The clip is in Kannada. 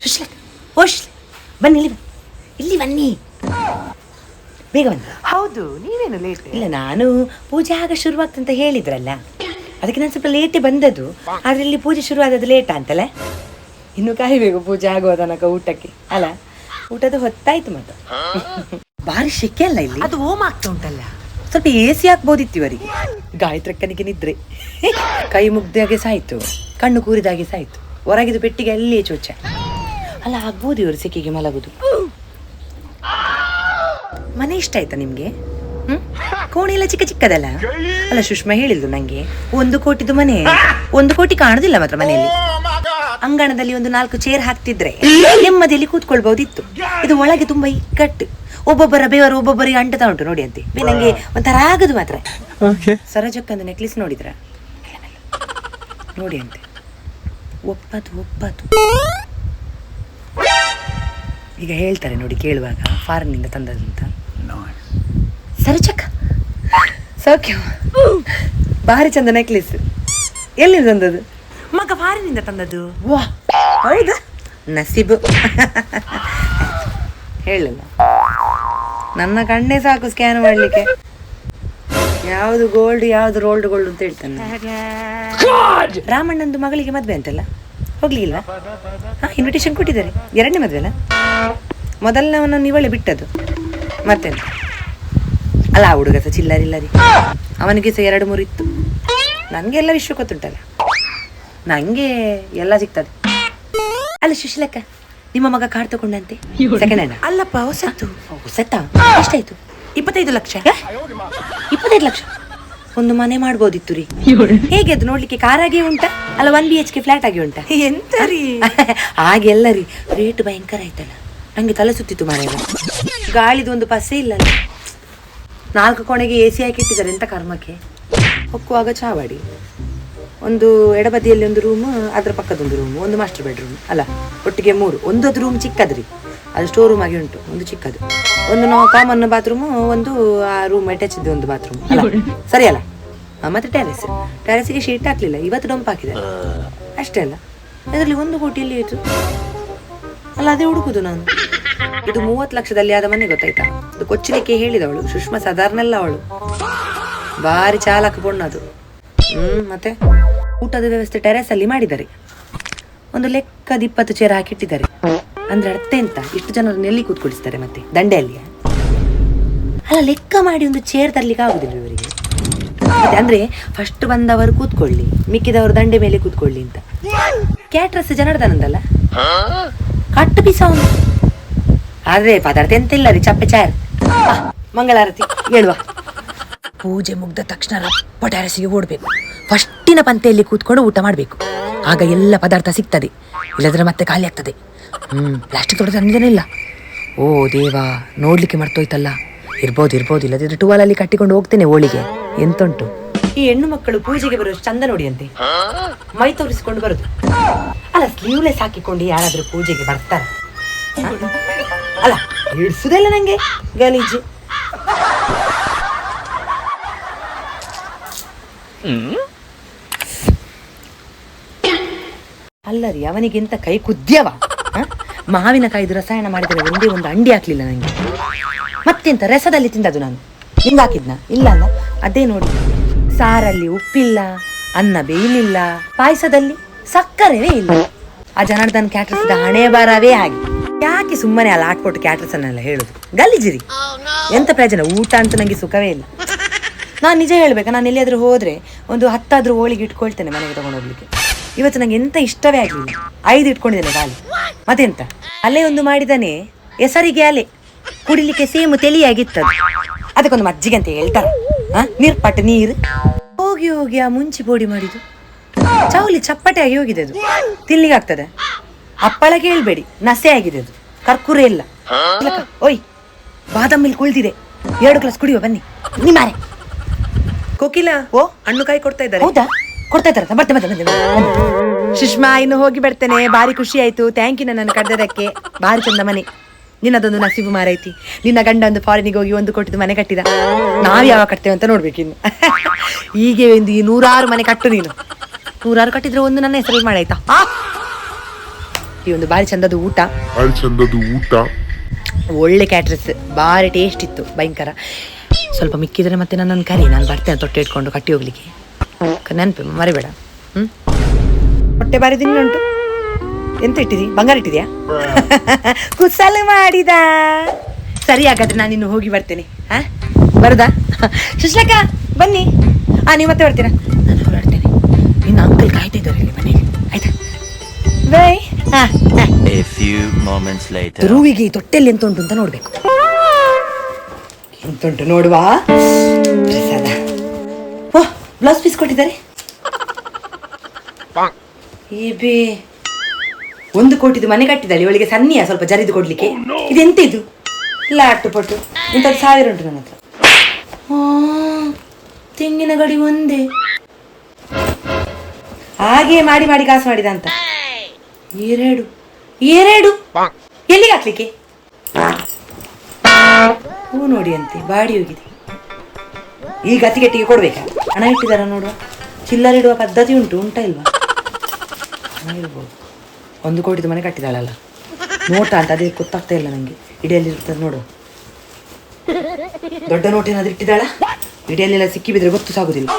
ಸುಶ್ಲಾ ಓಶ್ ಬನ್ನಿ ಇಲ್ಲಿ ಬನ್ನಿ ಬೇಗ ಬನ್ನಿ. ಹೌದು, ನೀವೇನು ಲೇಟ್? ಇಲ್ಲ, ನಾನು ಪೂಜೆ ಆಗ ಶುರುವಾಗ್ತಂತ ಹೇಳಿದ್ರಲ್ಲ, ಅದಕ್ಕೆ ನಾನು ಸ್ವಲ್ಪ ಲೇಟೇ ಬಂದದ್ದು. ಆದ್ರೆ ಇಲ್ಲಿ ಪೂಜೆ ಶುರುವಾದದ್ದು ಲೇಟ ಅಂತಲ್ಲ, ಇನ್ನು ಕಾಯಬೇಕು ಪೂಜೆ ಆಗುವ ತನಕ ಊಟಕ್ಕೆ ಅಲ್ಲ. ಊಟದ ಹೊತ್ತಾಯ್ತು ಮತ್ತೆ. ಭಾರಿ ಶೆಕೆ ಅಲ್ಲ ಇಲ್ಲಿ? ಅದು ಓಮ್ ಆಗ್ತಾ ಉಂಟಲ್ಲ, ಸ್ವಲ್ಪ AC ಹಾಕ್ಬೋದಿತ್ತು ಇವರಿಗೆ. ಗಾಯತ್ರಕ್ಕನಿಗೆ ನಿದ್ರೆ, ಕೈ ಮುಗ್ದಾಗೆ ಸಾಯ್ತು, ಕಣ್ಣು ಕೂರಿದಾಗೆ ಸಾಯ್ತು, ಹೊರಗಿದ ಪೆಟ್ಟಿಗೆ ಅಲ್ಲೇ ಚೋಚ ಅಲ್ಲ. ಆಗ್ಬೋದು ಇವರು ಸೆಕೆಗೆ ಮಲಗುದು. ಮನೆ ಇಷ್ಟ ಆಯ್ತಾ ನಿಮ್ಗೆ? ಕೋಣೆ ಎಲ್ಲ ಚಿಕ್ಕ ಚಿಕ್ಕದಲ್ಲ ಅಲ್ಲ? ಸುಷ್ಮಾ ಹೇಳಿದ್ರು ನಂಗೆ 1 ಕೋಟಿದು ಮನೆ. 1 ಕೋಟಿ ಕಾಣುದಿಲ್ಲ ಮಾತ್ರ ಮನೆಯಲ್ಲಿ. ಅಂಗಣದಲ್ಲಿ ಒಂದು 4 ಚೇರ್ ಹಾಕ್ತಿದ್ರೆ ನೆಮ್ಮದಿಯಲ್ಲಿ ಕೂತ್ಕೊಳ್ಬಹುದಿತ್ತು. ಇದು ಒಳಗೆ ತುಂಬಾ ಇಕ್ಕಟ್ಟು, ಒಬ್ಬೊಬ್ಬರ ಬೇವರು ಒಬ್ಬೊಬ್ಬರಿಗೆ ಅಂಟತಾ ಉಂಟು ನೋಡಿ ಅಂತೆ. ನಂಗೆ ಒಂಥರ ಆಗದು ಮಾತ್ರ. ಸರಜಕ್ಕಂದು ನೆಕ್ಲೆಸ್ ನೋಡಿದ್ರ? ನೋಡಿ ಅಂತೆ, ಒಪ್ಪತ್ತು ಈಗ ಹೇಳ್ತಾರೆ ನೋಡಿ ಕೇಳುವಾಗ, ಫಾರಿನ್ನಿಂದ ತಂದದಂತ. ಸರಜಕ್ಕ ಸೌಖ್ಯ, ಭಾರಿ ಚಂದ ನೆಕ್ಲೆಸ್. ಎಲ್ಲಿ ತಂದದ್ದು? ಮಗ ಫಾರಿನಿಂದ ತಂದದ್ದು. ವಾ, ಹೌದಾ? ನಸೀಬು. ಹೇಳಲ್ಲ, ನನ್ನ ಕಣ್ಣೇ ಸಾಕು ಸ್ಕ್ಯಾನ್ ಮಾಡ್ಲಿಕ್ಕೆ. ಯಾವ್ದು ಗೋಲ್ಡ್ ಯಾವ್ದು ರೋಲ್ಡ್ ಗೋಲ್ಡ್ ಅಂತ ಹೇಳ್ತಾನೆ. ರಾಮಣ್ಣಂದು ಮಗಳಿಗೆ ಮದ್ವೆ ಅಂತಲ್ಲ, ಹೋಗ್ಲಿಲ್ವಾ? ಇನ್ವಿಟೇಷನ್ ಕೊಟ್ಟಿದ್ದಾರೆ. 2ನೇ ಮದ್ವೆ ಅಲ್ಲ? ಮೊದಲನವನನ್ನು ಇವಳೆ ಬಿಟ್ಟದ್ದು ಮತ್ತೇನು ಅಲ್ಲ. ಆ ಹುಡುಗ ಸಹ ಚಿಲ್ಲರಿಲ್ಲರಿ, ಅವನಿಗೆ ಸಹ 2-3 ಇತ್ತು. ನನಗೆ ಎಲ್ಲ ವಿಷಯ ಗೊತ್ತುಂಟಲ್ಲ, ನನಗೆ ಎಲ್ಲ ಸಿಗ್ತದೆ. ಅಲ್ಲ ಸುಶೀಲಕ್ಕ, ನಿಮ್ಮ ಮಗ ಕಾರ್ ತಗೊಂಡಂತೆ? ಸೆಕೆಂಡ್ ಹ್ಯಾಂಡ್ ಅಲ್ಲಪ್ಪ, ಹೊಸತ್ತು. ಹೊಸತಾ? ಎಷ್ಟಾಯ್ತು? 25 ಲಕ್ಷ. 25 ಲಕ್ಷ? ಒಂದು ಮನೆ ಮಾಡ್ಬೋದಿತ್ತು ರೀ. ಹೇಗೆ ಅದು ನೋಡ್ಲಿಕ್ಕೆ? ಕಾರಾಗೆ ಉಂಟಾ ಅಲ್ಲ 1 BHK ಫ್ಲಾಟ್ ಆಗಿ ಉಂಟಾ? ಎಂತ ರೀ ಹಾಗೆಲ್ಲ ರೀ. ರೇಟ್ ಭಯಂಕರ ಆಯ್ತಲ್ಲ, ನಂಗೆ ತಲೆ ಸುತ್ತಿತ್ತು ಮನೆಯ. ಗಾಳಿದು ಒಂದು ಪಸ್ಸೇ ಇಲ್ಲ. 4 ಕೋಣೆಗೆ AC ಹಾಕಿಟ್ಟಿದ್ದಾರೆ. ಎಂತ ಕರ್ಮಕ್ಕೆ. ಹೊಕ್ಕುವಾಗ ಚಾವಡಿ, ಒಂದು ಎಡಬದಿಯಲ್ಲಿ ಒಂದು ರೂಮ್, ಅದರ ಪಕ್ಕದೊಂದು ರೂಮ್, ಒಂದು ಮಾಸ್ಟರ್ ಬೆಡ್ರೂಮ್ ಅಲ್ಲ, ಒಟ್ಟಿಗೆ 3. ಒಂದೊಂದು ರೂಮ್ ಚಿಕ್ಕದ್ರಿ, ಅದು ಸ್ಟೋರ್ ರೂಮ್ ಆಗಿ ಉಂಟು. ಒಂದು ಚಿಕ್ಕದು, ಒಂದು ಕಾಮನ್ ಬಾತ್ರೂಮ್, ಒಂದು ಆ ರೂಮ್ ಅಟ್ಯಾಚ್ ಇದ್ದು ಒಂದು ಬಾತ್ರೂಮ್ ಅಲ್ಲ, ಸರಿ ಅಲ್ಲ? ಮತ್ತೆ ಟೆರೆಸ್ಗೆ ಶೀಟ್ ಹಾಕ್ಲಿಲ್ಲ, ಇವತ್ತು ಡಂಪ್ ಹಾಕಿದ್ದಾರೆ ಅಷ್ಟೇ ಅಲ್ಲ. ಅದರಲ್ಲಿ 1 ಕೋಟಿಯಲ್ಲಿ ಇತ್ತು ಅಲ್ಲ, ಅದೇ ಹುಡುಕುದು ನಾನು. ಇದು 30 ಲಕ್ಷದಲ್ಲಿ ಆದ ಮನೆ ಗೊತ್ತಾಯ್ತಾ? ಅದು ಕೊಚ್ಚಲಿಕ್ಕೆ ಹೇಳಿದವಳು ಸುಷ್ಮಾ ಸಾಧಾರಣ ಅಲ್ಲ, ಅವಳು ಭಾರಿ ಚಾಲಕ ಪೊಣ್ಣದು. ಮತ್ತೆ ಊಟದ ವ್ಯವಸ್ಥೆ ಟೆರೆಸ್ ಅಲ್ಲಿ ಮಾಡಿದ್ದಾರೆ. ಒಂದು ಲೆಕ್ಕದ 20 ಚೇರ್ ಹಾಕಿಟ್ಟಿದ್ದಾರೆ. ಅಂದ್ರೆ ಅರ್ಥ ಎಂತ? ಇಷ್ಟು ಜನರನ್ನು ಎಲ್ಲಿ ಕೂತ್ಕೊಳಿಸ್ತಾರೆ ಮತ್ತೆ? ದಂಡೆಯಲ್ಲಿ ಅಲ್ಲ, ಲೆಕ್ಕ ಮಾಡಿ ಒಂದು ಚೇರ್ ತರ್ಲಿಕ್ಕೆ ಆಗುದಿಲ್ಲ ಇವರಿಗೆ. ಮತ್ತೆ ಅಂದ್ರೆ ಫಸ್ಟ್ ಬಂದವರು ಕೂತ್ಕೊಳ್ಳಿ, ಮಿಕ್ಕಿದವರು ದಂಡೆ ಮೇಲೆ ಕೂತ್ಕೊಳ್ಳಿ ಅಂತ. ಕ್ಯಾಟ್ರಸ್ ಜನಾರ್ದನಂದಲ್ಲ, ಕಟ್ಟು ಪೀಸ ಅವನು. ಆದ್ರೆ ಪದಾರ್ಥ ಎಂತ ಇಲ್ಲ ರೀ, ಚಪ್ಪೆ ಚಾರ್. ಮಂಗಳಾರತಿ ಹೇಳುವ. ಪೂಜೆ ಮುಗ್ದ ತಕ್ಷಣ ರಪ್ಪ ಟೆರೆಸ್ಗೆ ಓಡ್ಬೇಕು. ಫಸ್ಟಿನ ಪಂತೆಯಲ್ಲಿ ಕೂತ್ಕೊಂಡು ಊಟ ಮಾಡ್ಬೇಕು, ಆಗ ಎಲ್ಲ ಪದಾರ್ಥ ಸಿಗ್ತದೆ. ಇಲ್ಲದ್ರೆ ಮತ್ತೆ ಖಾಲಿ ಆಗ್ತದೆ. ಪ್ಲಾಸ್ಟಿಕ್ ತೊಡೆ ತಂದಿದ್ದೇನೆ ಇಲ್ಲ. ಓ ದೇವಾ, ನೋಡ್ಲಿಕ್ಕೆ ಮರ್ತೋಯ್ತಲ್ಲ. ಇರ್ಬೋದು, ಇಲ್ಲದಿದ್ರೆ ಟುವಾಲಲ್ಲಿ ಕಟ್ಟಿಕೊಂಡು ಹೋಗ್ತೇನೆ ಹೋಳಿಗೆ. ಎಂತುಂಟು ಈ ಹೆಣ್ಣು ಮಕ್ಕಳು ಪೂಜೆಗೆ ಬರೋ ಚಂದ ನೋಡಿ ಅಂತೆ, ಮೈ ತೋರಿಸಿಕೊಂಡು ಬರುದು ಅಲ್ಲ. ಸ್ಲೀವ್ಲೆಸ್ ಹಾಕಿಕೊಂಡು ಯಾರಾದ್ರೂ ಪೂಜೆಗೆ ಬರ್ತಾರ ಅಲ್ಲ? ಹಿಡ್ಸುದಲ್ಲ ನಂಗೆ ಗಲೀಜು. ಅಲ್ಲ ರೀ, ಅವನಿಗೆಂತ ಕೈ ಕುದ್ಯವ? ಮಾವಿನಕಾಯ್ದು ರಸಾಯನ ಮಾಡಿದರೆ ಒಂದೇ ಒಂದು ಅಂಡಿ ಹಾಕ್ಲಿಲ್ಲ ನಂಗೆ. ಮತ್ತೆಂತ ರಸದಲ್ಲಿ ತಿಂದದು ನಾನು? ಹಿಂಗ ಹಾಕಿದ್ನ? ಇಲ್ಲ ಅಲ್ಲ, ಅದೇ ನೋಡಿ. ಸಾರಲ್ಲಿ ಉಪ್ಪಿಲ್ಲ, ಅನ್ನ ಬೇಯಲಿಲ್ಲ, ಪಾಯಸದಲ್ಲಿ ಸಕ್ಕರೆವೇ ಇಲ್ಲ. ಆ ಜನಾರ್ದನ್ ಕ್ಯಾಟ್ರಸ್ದ ಹಣೆ ಬಾರವೇ ಹಾಗೆ. ಯಾಕೆ ಸುಮ್ಮನೆ ಅಲ್ಲ ಆಟ್ಪೊಟ್ಟು ಕ್ಯಾಟ್ರಸ್ ಅನ್ನೆಲ್ಲ ಹೇಳುದು? ಗಲೀಜಿರಿ. ಎಂತ ಪ್ರಯೋಜನ? ಊಟ ಅಂತ ನಂಗೆ ಸುಖವೇ ಇಲ್ಲ. ನಾನು ನಿಜ ಹೇಳ್ಬೇಕಾ, ನಾನು ಎಲ್ಲಿಯಾದ್ರೂ ಹೋದ್ರೆ ಒಂದು 10 ಹೋಳಿಗೆ ಇಟ್ಕೊಳ್ತೇನೆ ಮನೆಗೆ ತಗೊಂಡು ಹೋಗ್ಲಿಕ್ಕೆ. ಇವತ್ತು ನಂಗೆ ಎಂತ ಇಷ್ಟವೇ ಆಗ್ಲಿಲ್ಲ. 5 ಇಟ್ಕೊಂಡಿದ್ದೇನೆ ಖಾಲಿ. ಮತ್ತೆಂತ ಅಲ್ಲೇ ಒಂದು ಮಾಡಿದಾನೆ, ಹೆಸರಿಗೆ ಅಲೆ, ಕುಡಿಲಿಕ್ಕೆ ಸೇಮು ತಿಳಿಯಾಗಿತ್ತದು. ಅದಕ್ಕೊಂದು ಮಜ್ಜಿಗೆ ಅಂತ ಹೇಳ್ತಾರ, ನೀರ್ಪಟ್ಟು ನೀರು. ಹೋಗಿ ಹೋಗಿ ಆ ಮುಂಚಿ ಪೋಡಿ ಮಾಡಿದ್ದು ಚೌಲಿ ಚಪ್ಪಟೆ ಆಗಿ ಹೋಗಿದೆ. ಅದು ತಿನ್ಲಿಕ್ಕೆ ಆಗ್ತದೆ? ಹಪ್ಪಳ ಕೇಳ್ಬೇಡಿ, ನಸೆ ಆಗಿದೆ ಅದು. ಕರ್ಕುರೆ ಇಲ್ಲ. ಓಯ್, ಬಾದಾಮ್ ಮಿಲ್ಕ್ ಉಳ್ದಿದೆ, 2 ಗ್ಲಾಸ್ ಕುಡಿಯುವ ಬನ್ನಿ. ನಿಮ್ಮಾರೆ ಕೋಕಿಲ, ಓ ಹಣ್ಣು ಕಾಯಿ ಕೊಡ್ತಾ ಇದ್ದಾರೆ. ಹೌದಾ? ಕೊಡ್ತಾ ಇದ್ದಾರ? ಬರ್ತೆ. ಸುಷ್ಮಾ, ಇನ್ನು ಹೋಗಿ ಬರ್ತೇನೆ. ಭಾರಿ ಖುಷಿ ಆಯ್ತು. ಥ್ಯಾಂಕ್ ಯು ನನ್ನ ಕಡ್ದದಕ್ಕೆ. ಭಾರಿ ಚಂದ ಮನೆ. ನಿನ್ನದೊಂದು ನಸೀಬು ಮಾರೈತಿ. ನಿನ್ನ ಗಂಡ ಒಂದು ಫಾರಿನಿಗೆ ಹೋಗಿ 1 ಕೋಟಿದು ಮನೆ ಕಟ್ಟಿದ. ನಾವ್ ಯಾವಾಗ ಕಟ್ತೇವೆ ಅಂತ ನೋಡ್ಬೇಕಿನ್ನು. ಹೀಗೆ ಒಂದು ಈ 100 ಮನೆ ಕಟ್ಟು ನೀನು. 100 ಕಟ್ಟಿದ್ರೆ ಒಂದು ನನ್ನ ಹೆಸರಲ್ಲಿ ಮಾಡಾಯ್ತಾ. ಈ ಒಂದು ಬಾರಿ ಚಂದದ ಊಟ, ಒಳ್ಳೆ ಕ್ಯಾಟ್ರಸ್, ಭಾರಿ ಟೇಸ್ಟ್ ಇತ್ತು, ಭಯಂಕರ. ಸ್ವಲ್ಪ ಮಿಕ್ಕಿದ್ರೆ ಮತ್ತೆ ನನ್ನನ್ನು ಕರಿ, ನಾನು ಬರ್ತೇನೆ ತೊಟ್ಟೆ ಇಟ್ಕೊಂಡು ಕಟ್ಟಿ ಹೋಗ್ಲಿಕ್ಕೆ. ನೆನಪು ಮರಿಬೇಡ. ಹೊಟ್ಟೆ ಬಾರಿ ತಿನ್ನುಂಟು. ಎಂತ ಇಟ್ಟಿದಿ? ಬಂಗಾರ ಇಟ್ಟಿದ್ಯಾ? ಕುಸಲು ಮಾಡಿದ. ಸರಿ, ಹಾಗಾದ್ರೆ ನಾನು ಇನ್ನು ಹೋಗಿ ಬರ್ತೇನೆ. ಬರುದಾ? ಸುಶ್ಲಕ್ಕ ಬನ್ನಿ. ನೀವು ಮತ್ತೆ ಬರ್ತೀರಾ? ನಾನು ಹೊರಡ್ತೇನೆ. ಇನ್ನು ಅಂಕಲ್ ಕಾಯ್ತಾ ಇದ್ದಾರೆ ಇಲ್ಲಿ ಮನೆಗೆ, ಆಯ್ತಾ? ಬಾಯ್. ರೂವಿಗೆ ಈ ತೊಟ್ಟೆಲ್ಲಿ ಎಂತ ಉಂಟು ಅಂತ ನೋಡ್ಬೇಕು. ಎಂತುಂಟು ನೋಡುವ. ಪ್ರಸಾದ. ಓಹ್, ಬ್ಲೌಸ್ ಪೀಸ್ ಕೊಟ್ಟಿದ್ದಾರೆ. ಒಂದು ಕೋಟಿದು ಮನೆ ಕಟ್ಟಿದ್ದಾಳೆ, ಇವಳಿಗೆ ಸನ್ನಿಯ ಸ್ವಲ್ಪ ಜರಿದು ಕೊಡ್ಲಿಕ್ಕೆ. ಇದೆಂತ ಇದು? ಲಾಟು ಪಟ್ಟು ಇಂಥದ್ದು 1000 ಉಂಟು ನನ್ನ ಹತ್ರ. ತೆಂಗಿನ ಗಡಿ ಒಂದೇ, ಹಾಗೆ ಮಾಡಿ ಮಾಡಿ ಕಾಸು ಮಾಡಿದ ಅಂತ. 2 ಎಲ್ಲಿಗೆ ಹಾಕ್ಲಿಕ್ಕೆ? ಹೂ ನೋಡಿ ಅಂತೆ, ಬಾಡಿ ಹೋಗಿದೆ. ಈಗ ಅತಿಗೆಟ್ಟಿಗೆ ಕೊಡ್ಬೇಕಾ? ಹಣ ಇಟ್ಟಿದಾರ ನೋಡುವ. ಚಿಲ್ಲರ್ ಇಡುವ ಪದ್ಧತಿ ಉಂಟಾ ಇಲ್ವಾ? ಇರ್ಬೋದು. 1 ಕೋಟಿದು ಮನೆ ಕಟ್ಟಿದಾಳಲ್ಲ, ನೋಟ ಅಂತ ಅದೇ ಗೊತ್ತಾಗ್ತಾ ಇಲ್ಲ ನಂಗೆ. ಇಡಿಯಲ್ಲಿ ಇರ್ತದೆ ನೋಡು, ದೊಡ್ಡ ನೋಟ್ ಏನಾದ್ರು ಇಟ್ಟಿದ್ದಾಳ? ಇಡಿಯಲ್ಲೆಲ್ಲ ಸಿಕ್ಕಿ ಬಿದ್ರೆ ಗೊತ್ತು ಸಾಗುದಿಲ್ಲ.